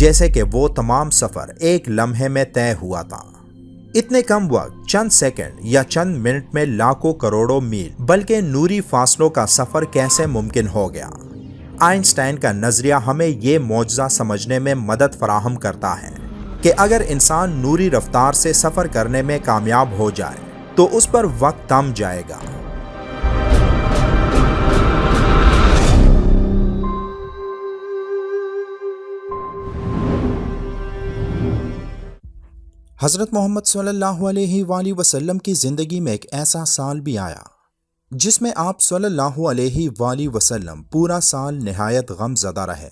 جیسے کہ وہ تمام سفر ایک لمحے میں طے ہوا تھا۔ اتنے کم وقت، چند سیکنڈ یا چند منٹ میں لاکھوں کروڑوں میل بلکہ نوری فاصلوں کا سفر کیسے ممکن ہو گیا؟ آئنسٹائن کا نظریہ ہمیں یہ معجزہ سمجھنے میں مدد فراہم کرتا ہے کہ اگر انسان نوری رفتار سے سفر کرنے میں کامیاب ہو جائے تو اس پر وقت تھم جائے گا۔ حضرت محمد صلی اللہ علیہ وآلہ وسلم کی زندگی میں ایک ایسا سال بھی آیا جس میں آپ صلی اللہ علیہ وآلہ وسلم پورا سال نہایت غم زدہ رہے۔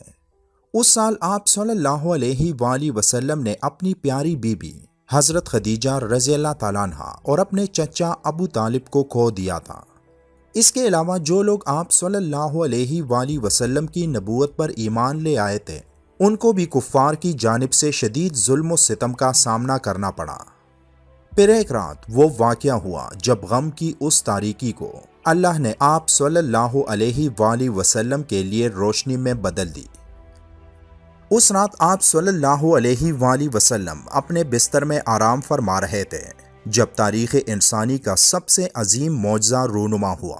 اس سال آپ صلی اللہ علیہ وآلہ وسلم نے اپنی پیاری بیوی حضرت خدیجہ رضی اللہ تعالیٰ عنہا اور اپنے چچا ابو طالب کو کھو دیا تھا۔ اس کے علاوہ جو لوگ آپ صلی اللہ علیہ وآلہ وسلم کی نبوت پر ایمان لے آئے تھے ان کو بھی کفار کی جانب سے شدید ظلم و ستم کا سامنا کرنا پڑا۔ پھر ایک رات وہ واقعہ ہوا جب غم کی اس تاریکی کو اللہ نے آپ صلی اللہ علیہ وآلہ وسلم کے لیے روشنی میں بدل دی۔ اس رات آپ صلی اللہ علیہ وآلہ وسلم اپنے بستر میں آرام فرما رہے تھے جب تاریخ انسانی کا سب سے عظیم معجزہ رونما ہوا۔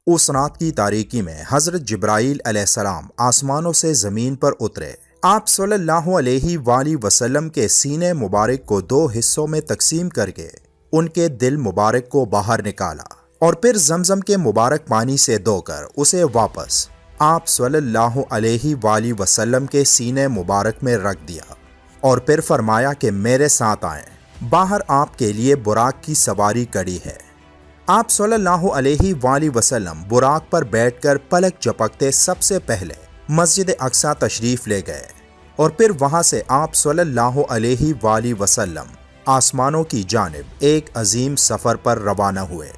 اس رات کی تاریکی میں حضرت جبرائیل علیہ السلام آسمانوں سے زمین پر اترے، آپ صلی اللہ علیہ وآلہ وسلم کے سینے مبارک کو دو حصوں میں تقسیم کر کے ان کے دل مبارک کو باہر نکالا اور پھر زمزم کے مبارک پانی سے دھو کر اسے واپس آپ صلی اللہ علیہ وآلہ وسلم کے سینے مبارک میں رکھ دیا اور پھر فرمایا کہ میرے ساتھ آئیں، باہر آپ کے لیے براق کی سواری کڑی ہے۔ آپ صلی اللہ علیہ وآلہ وسلم براق پر بیٹھ کر پلک جھپکتے سب سے پہلے مسجد اقصی تشریف لے گئے اور پھر وہاں سے آپ صلی اللہ علیہ وآلہ وسلم آسمانوں کی جانب ایک عظیم سفر پر روانہ ہوئے۔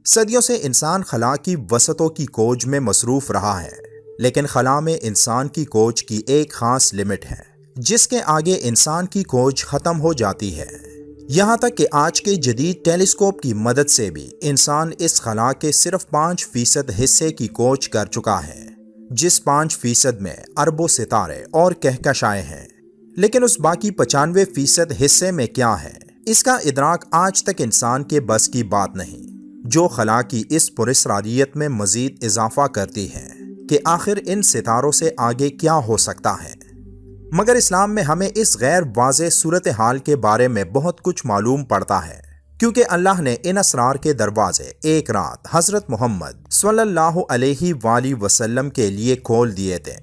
صدیوں سے انسان خلا کی وسعتوں کی کھوج میں مصروف رہا ہے، لیکن خلا میں انسان کی کھوج کی ایک خاص لمٹ ہے جس کے آگے انسان کی کھوج ختم ہو جاتی ہے۔ یہاں تک کہ آج کے جدید ٹیلیسکوپ کی مدد سے بھی انسان اس خلا کے صرف 5% حصے کی کھوج کر چکا ہے، جس 5% میں اربوں ستارے اور کہکشائیں ہیں۔ لیکن اس باقی 95% حصے میں کیا ہے، اس کا ادراک آج تک انسان کے بس کی بات نہیں، جو خلا کی اس پراسراریت میں مزید اضافہ کرتی ہے کہ آخر ان ستاروں سے آگے کیا ہو سکتا ہے۔ مگر اسلام میں ہمیں اس غیر واضح صورتحال کے بارے میں بہت کچھ معلوم پڑتا ہے، کیونکہ اللہ نے ان اسرار کے دروازے ایک رات حضرت محمد صلی اللہ علیہ وآلہ وسلم کے لیے کھول دیے تھے،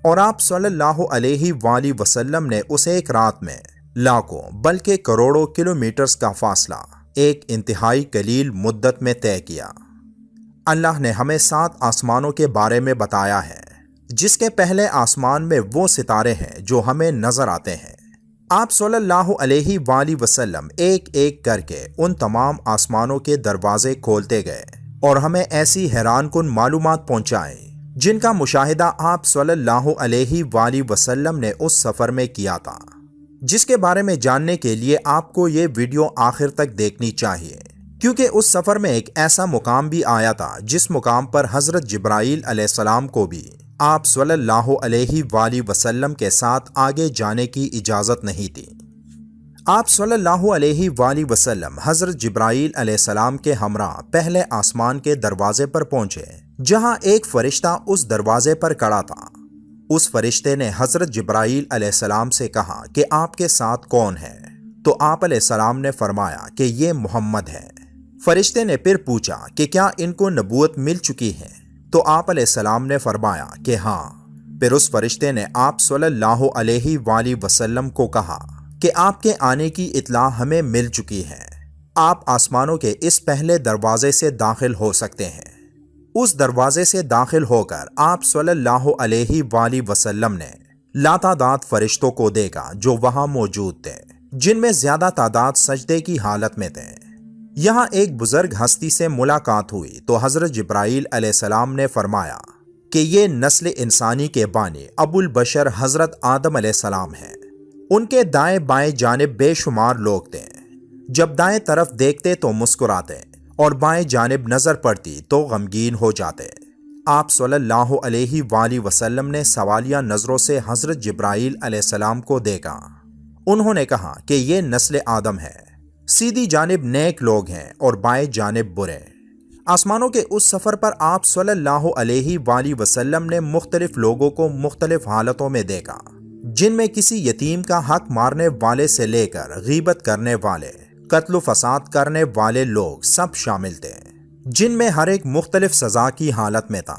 اور آپ صلی اللہ علیہ وآلہ وسلم نے اس ایک رات میں لاکھوں بلکہ کروڑوں کلومیٹرز کا فاصلہ ایک انتہائی قلیل مدت میں طے کیا۔ اللہ نے ہمیں 7 آسمانوں کے بارے میں بتایا ہے، جس کے پہلے آسمان میں وہ ستارے ہیں جو ہمیں نظر آتے ہیں۔ آپ صلی اللہ علیہ وآلہ وسلم ایک ایک کر کے ان تمام آسمانوں کے دروازے کھولتے گئے اور ہمیں ایسی حیران کن معلومات پہنچائیں جن کا مشاہدہ آپ صلی اللہ علیہ وآلہ وسلم نے اس سفر میں کیا تھا، جس کے بارے میں جاننے کے لیے آپ کو یہ ویڈیو آخر تک دیکھنی چاہیے، کیونکہ اس سفر میں ایک ایسا مقام بھی آیا تھا جس مقام پر حضرت جبرائیل علیہ السلام کو بھی آپ صلی اللہ علیہ وآلہ وسلم کے ساتھ آگے جانے کی اجازت نہیں تھی۔ آپ صلی اللہ علیہ وآلہ وسلم حضرت جبرائیل علیہ السلام کے ہمراہ پہلے آسمان کے دروازے پر پہنچے، جہاں ایک فرشتہ اس دروازے پر کھڑا تھا۔ اس فرشتے نے حضرت جبرائیل علیہ السلام سے کہا کہ آپ کے ساتھ کون ہے؟ تو آپ علیہ السلام نے فرمایا کہ یہ محمد ہے۔ فرشتے نے پھر پوچھا کہ کیا ان کو نبوت مل چکی ہے؟ تو آپ علیہ السلام نے فرمایا کہ ہاں۔ پھر اس فرشتے نے آپ صلی اللہ علیہ وآلہ وسلم کو کہا کہ آپ کے آنے کی اطلاع ہمیں مل چکی ہے، آپ آسمانوں کے اس پہلے دروازے سے داخل ہو سکتے ہیں۔ اس دروازے سے داخل ہو کر آپ صلی اللہ علیہ وآلہ وسلم نے لاتعداد فرشتوں کو دیکھا جو وہاں موجود تھے، جن میں زیادہ تعداد سجدے کی حالت میں تھے۔ یہاں ایک بزرگ ہستی سے ملاقات ہوئی تو حضرت جبرائیل علیہ السلام نے فرمایا کہ یہ نسل انسانی کے بانی ابو البشر حضرت آدم علیہ السلام ہیں۔ ان کے دائیں بائیں جانب بے شمار لوگ تھے، جب دائیں طرف دیکھتے تو مسکراتے اور بائیں جانب نظر پڑتی تو غمگین ہو جاتے۔ آپ صلی اللہ علیہ وآلہ وسلم نے سوالیہ نظروں سے حضرت جبرائیل علیہ السلام کو دیکھا۔ انہوں نے کہا کہ یہ نسل آدم ہے، سیدھی جانب نیک لوگ ہیں اور بائیں جانب برے۔ آسمانوں کے اس سفر پر آپ صلی اللہ علیہ وآلہ وسلم نے مختلف لوگوں کو مختلف حالتوں میں دیکھا، جن میں کسی یتیم کا حق مارنے والے سے لے کر غیبت کرنے والے، قتل و فساد کرنے والے لوگ سب شامل تھے، جن میں ہر ایک مختلف سزا کی حالت میں تھا۔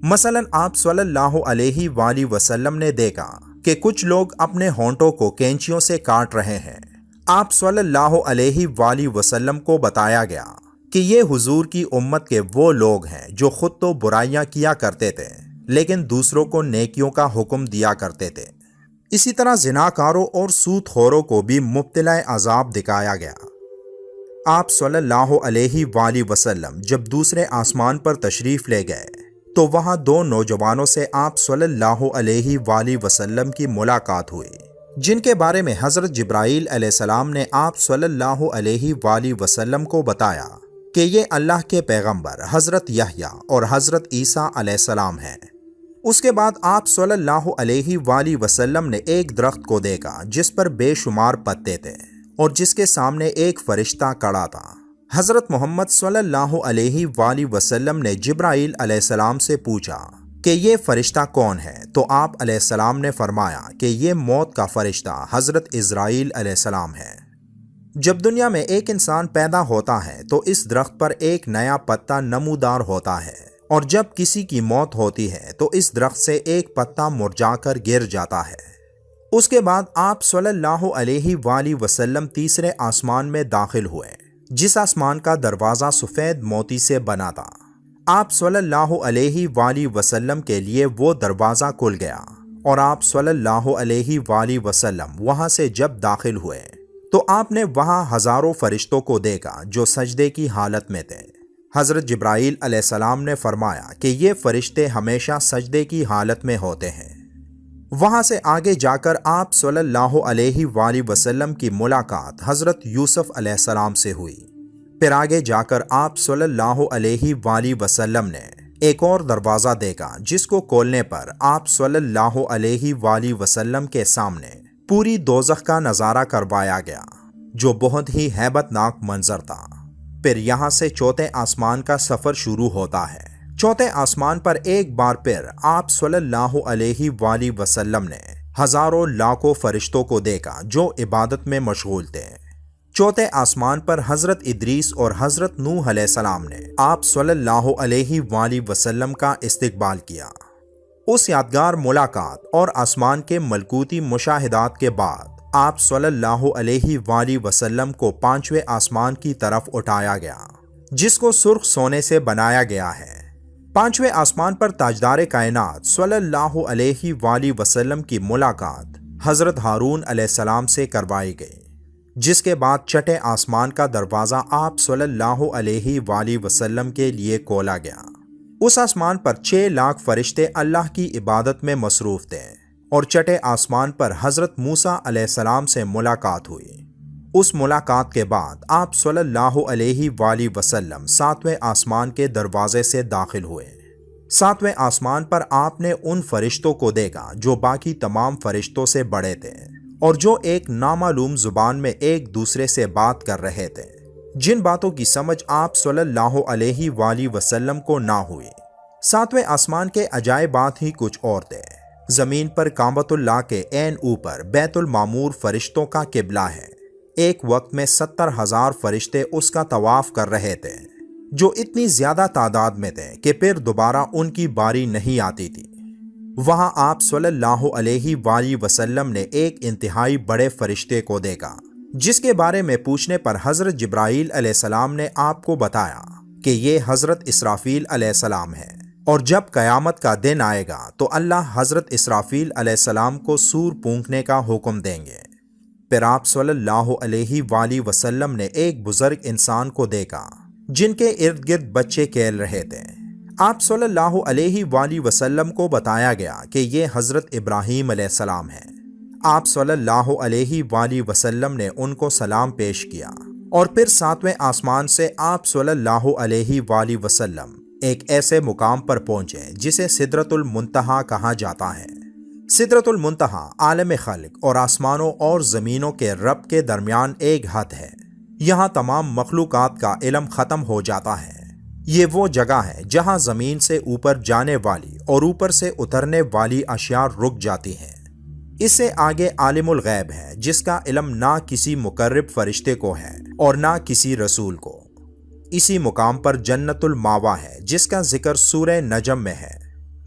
مثلا آپ صلی اللہ علیہ وآلہ وسلم نے دیکھا کہ کچھ لوگ اپنے ہونٹوں کو کینچیوں سے کاٹ رہے ہیں۔ آپ صلی اللہ علیہ وآلہ وسلم کو بتایا گیا کہ یہ حضور کی امت کے وہ لوگ ہیں جو خود تو برائیاں کیا کرتے تھے لیکن دوسروں کو نیکیوں کا حکم دیا کرتے تھے۔ اسی طرح زناکاروں اور سود خوروں کو بھی مبتلا عذاب دکھایا گیا۔ آپ صلی اللہ علیہ وآلہ وسلم جب دوسرے آسمان پر تشریف لے گئے تو وہاں دو نوجوانوں سے آپ صلی اللہ علیہ وآلہ وسلم کی ملاقات ہوئی، جن کے بارے میں حضرت جبرائیل علیہ السلام نے آپ صلی اللہ علیہ وآلہ وسلم کو بتایا کہ یہ اللہ کے پیغمبر حضرت یحییٰ اور حضرت عیسیٰ علیہ السلام ہیں۔ اس کے بعد آپ صلی اللہ علیہ وآلہ وسلم نے ایک درخت کو دیکھا جس پر بے شمار پتے تھے اور جس کے سامنے ایک فرشتہ کھڑا تھا۔ حضرت محمد صلی اللہ علیہ وآلہ وسلم نے جبرائیل علیہ السلام سے پوچھا کہ یہ فرشتہ کون ہے، تو آپ علیہ السلام نے فرمایا کہ یہ موت کا فرشتہ حضرت عزرائیل علیہ السلام ہے۔ جب دنیا میں ایک انسان پیدا ہوتا ہے تو اس درخت پر ایک نیا پتا نمودار ہوتا ہے، اور جب کسی کی موت ہوتی ہے تو اس درخت سے ایک پتا مرجھا کر گر جاتا ہے۔ اس کے بعد آپ صلی اللہ علیہ وآلہ وسلم تیسرے آسمان میں داخل ہوئے، جس آسمان کا دروازہ سفید موتی سے بنا تھا۔ آپ صلی اللہ علیہ وآلہ وسلم کے لیے وہ دروازہ کھل گیا، اور آپ صلی اللہ علیہ وآلہ وسلم وہاں سے جب داخل ہوئے تو آپ نے وہاں ہزاروں فرشتوں کو دیکھا جو سجدے کی حالت میں تھے۔ حضرت جبرائیل علیہ السلام نے فرمایا کہ یہ فرشتے ہمیشہ سجدے کی حالت میں ہوتے ہیں۔ وہاں سے آگے جا کر آپ صلی اللہ علیہ وآلہ وسلم کی ملاقات حضرت یوسف علیہ السلام سے ہوئی۔ پھر آگے جا کر آپ صلی اللہ علیہ وآلہ وسلم نے ایک اور دروازہ دیکھا جس کو کھولنے پر آپ صلی اللہ علیہ وآلہ وسلم کے سامنے پوری دوزخ کا نظارہ کروایا گیا، جو بہت ہی ہیبت ناک منظر تھا۔ پھر یہاں سے چوتھے آسمان کا سفر شروع ہوتا ہے۔ چوتھے آسمان پر ایک بار پھر آپ صلی اللہ علیہ وآلہ وسلم نے ہزاروں لاکھوں فرشتوں کو دیکھا جو عبادت میں مشغول تھے۔ چوتھے آسمان پر حضرت ادریس اور حضرت نوح علیہ السلام نے آپ صلی اللہ علیہ وآلہ وسلم کا استقبال کیا۔ اس یادگار ملاقات اور آسمان کے ملکوتی مشاہدات کے بعد آپ صلی اللہ علیہ وآلہ وسلم کو پانچویں آسمان کی طرف اٹھایا گیا، جس کو سرخ سونے سے بنایا گیا ہے۔ پانچویں آسمان پر تاجدار کائنات صلی اللہ علیہ وآلہ وسلم کی ملاقات حضرت ہارون علیہ السلام سے کروائی گئی، جس کے بعد چھٹے آسمان کا دروازہ آپ صلی اللہ علیہ وآلہ وسلم کے لیے کھولا گیا۔ اس آسمان پر 6 لاکھ فرشتے اللہ کی عبادت میں مصروف تھے، اور چھٹے آسمان پر حضرت موسیٰ علیہ السلام سے ملاقات ہوئی۔ اس ملاقات کے بعد آپ صلی اللہ علیہ وآلہ وسلم 7ویں آسمان کے دروازے سے داخل ہوئے۔ 7ویں آسمان پر آپ نے ان فرشتوں کو دیکھا جو باقی تمام فرشتوں سے بڑے تھے اور جو ایک نامعلوم زبان میں ایک دوسرے سے بات کر رہے تھے، جن باتوں کی سمجھ آپ صلی اللہ علیہ وآلہ وسلم کو نہ ہوئی۔ 7ویں آسمان کے عجائبات ہی کچھ اور تھے۔ زمین پر کعبۃ اللہ کے عین اوپر بیت المعمور فرشتوں کا قبلہ ہے۔ ایک وقت میں 70,000 فرشتے اس کا طواف کر رہے تھے، جو اتنی زیادہ تعداد میں تھے کہ پھر دوبارہ ان کی باری نہیں آتی تھی۔ وہاں آپ صلی اللہ علیہ وآلہ وسلم نے ایک انتہائی بڑے فرشتے کو دیکھا، جس کے بارے میں پوچھنے پر حضرت جبرائیل علیہ السلام نے آپ کو بتایا کہ یہ حضرت اسرافیل علیہ السلام ہے، اور جب قیامت کا دن آئے گا تو اللہ حضرت اسرافیل علیہ السلام کو سور پھونکنے کا حکم دیں گے۔ پھر آپ صلی اللہ علیہ وآلہ وسلم نے ایک بزرگ انسان کو دیکھا جن کے ارد گرد بچے کھیل رہے تھے۔ آپ صلی اللہ علیہ وآلہ وسلم کو بتایا گیا کہ یہ حضرت ابراہیم علیہ السلام ہیں۔ آپ صلی اللہ علیہ وآلہ وسلم نے ان کو سلام پیش کیا اور پھر ساتویں آسمان سے آپ صلی اللہ علیہ وآلہ وسلم ایک ایسے مقام پر پہنچے جسے سدرۃ المنتہا کہا جاتا ہے۔ سدرۃ المنتہا عالم خلق اور آسمانوں اور زمینوں کے رب کے درمیان ایک حد ہے۔ یہاں تمام مخلوقات کا علم ختم ہو جاتا ہے۔ یہ وہ جگہ ہے جہاں زمین سے اوپر جانے والی اور اوپر سے اترنے والی اشیاء رک جاتی ہیں۔ اس سے آگے عالم الغیب ہے جس کا علم نہ کسی مقرب فرشتے کو ہے اور نہ کسی رسول کو۔ اسی مقام پر جنت الماوا ہے جس کا ذکر سورہ نجم میں ہے۔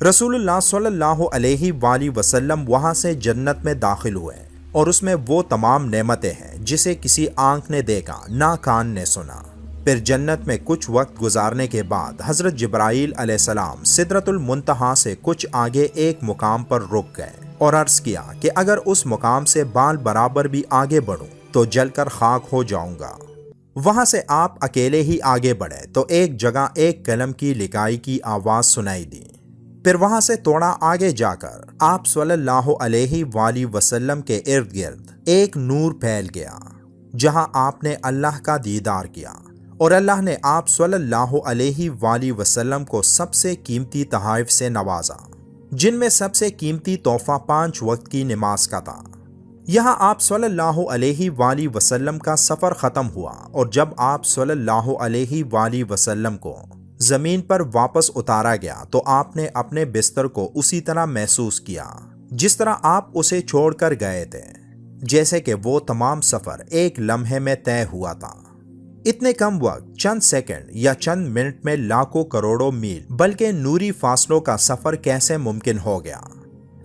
رسول اللہ صلی اللہ علیہ وآلہ وسلم وہاں سے جنت میں داخل ہوئے اور اس میں وہ تمام نعمتیں ہیں جسے کسی آنکھ نے دیکھا نہ کان نے سنا۔ پھر جنت میں کچھ وقت گزارنے کے بعد حضرت جبرائیل علیہ السلام سدرۃ المنتہا سے کچھ آگے ایک مقام پر رک گئے اور عرض کیا کہ اگر اس مقام سے بال برابر بھی آگے بڑھوں تو جل کر خاک ہو جاؤں گا۔ وہاں سے آپ اکیلے ہی آگے بڑھے تو ایک جگہ ایک قلم کی لکھائی کی آواز سنائی دی۔ پھر وہاں سے تھوڑا آگے جا کر آپ صلی اللہ علیہ وآلہ وسلم کے ارد گرد ایک نور پھیل گیا، جہاں آپ نے اللہ کا دیدار کیا اور اللہ نے آپ صلی اللہ علیہ وآلہ وسلم کو سب سے قیمتی تحائف سے نوازا، جن میں سب سے قیمتی تحفہ 5 وقت کی نماز کا تھا۔ یہاں آپ صلی اللہ علیہ وآلہ وسلم کا سفر ختم ہوا اور جب آپ صلی اللہ علیہ وآلہ وسلم کو زمین پر واپس اتارا گیا تو آپ نے اپنے بستر کو اسی طرح محسوس کیا جس طرح آپ اسے چھوڑ کر گئے تھے، جیسے کہ وہ تمام سفر ایک لمحے میں طے ہوا تھا۔ اتنے کم وقت، چند سیکنڈ یا چند منٹ میں لاکھوں کروڑوں میل بلکہ نوری فاصلوں کا سفر کیسے ممکن ہو گیا؟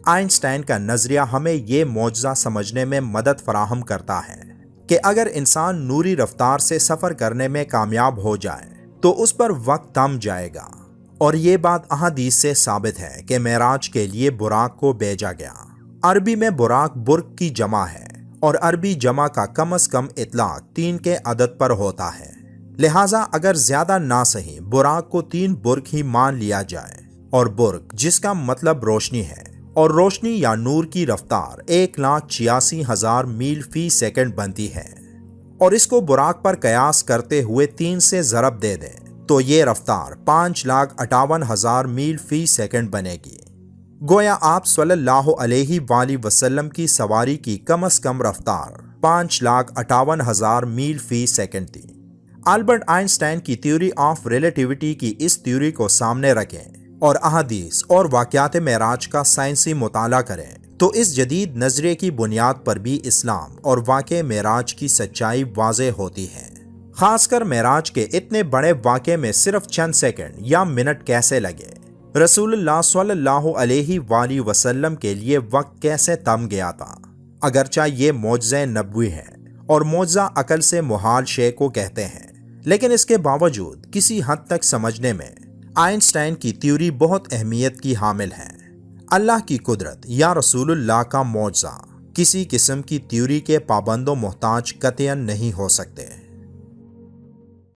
آئنسٹائن کا نظریہ ہمیں یہ معجزہ سمجھنے میں مدد فراہم کرتا ہے کہ اگر انسان نوری رفتار سے سفر کرنے میں کامیاب ہو جائے تو اس پر وقت تھم جائے گا، اور یہ بات احادیث سے ثابت ہے کہ معراج کے لیے براق کو بھیجا گیا۔ عربی میں براق برق کی جمع ہے اور عربی جمع کا کم از کم اطلاق 3 کے عدد پر ہوتا ہے، لہٰذا اگر زیادہ نہ صحیح براق کو 3 برق ہی مان لیا جائے، اور برق جس کا مطلب روشنی ہے، اور روشنی یا نور کی رفتار 1,86,000 میل فی سیکنڈ بنتی ہے، اور اس کو براق پر قیاس کرتے ہوئے 3 سے ضرب دے دیں تو یہ رفتار 5,58,000 میل فی سیکنڈ بنے گی۔ گویا آپ صلی اللہ علیہ وآلہ وسلم کی سواری کی کم از کم رفتار 5,58,000 میل فی سیکنڈ تھی۔ البرٹ آئنسٹائن کی تھیوری آف ریلیٹیوٹی کی اس تھیوری کو سامنے رکھیں اور احادیث اور واقعات معراج کا سائنسی مطالعہ کریں تو اس جدید نظریے کی بنیاد پر بھی اسلام اور واقعہ معراج کی سچائی واضح ہوتی ہے۔ خاص کر معراج کے اتنے بڑے واقعے میں صرف چند سیکنڈ یا منٹ کیسے لگے؟ رسول اللہ صلی اللہ علیہ وآلہ وسلم کے لیے وقت کیسے تھم گیا تھا؟ اگرچہ یہ معجزہ نبوی ہے اور معجزہ عقل سے محال شے کو کہتے ہیں، لیکن اس کے باوجود کسی حد تک سمجھنے میں آئنسٹائن کی تھیوری بہت اہمیت کی حامل ہے۔ اللہ کی قدرت یا رسول اللہ کا معجزہ کسی قسم کی تھیوری کے پابند و محتاج قطعاً نہیں ہو سکتے۔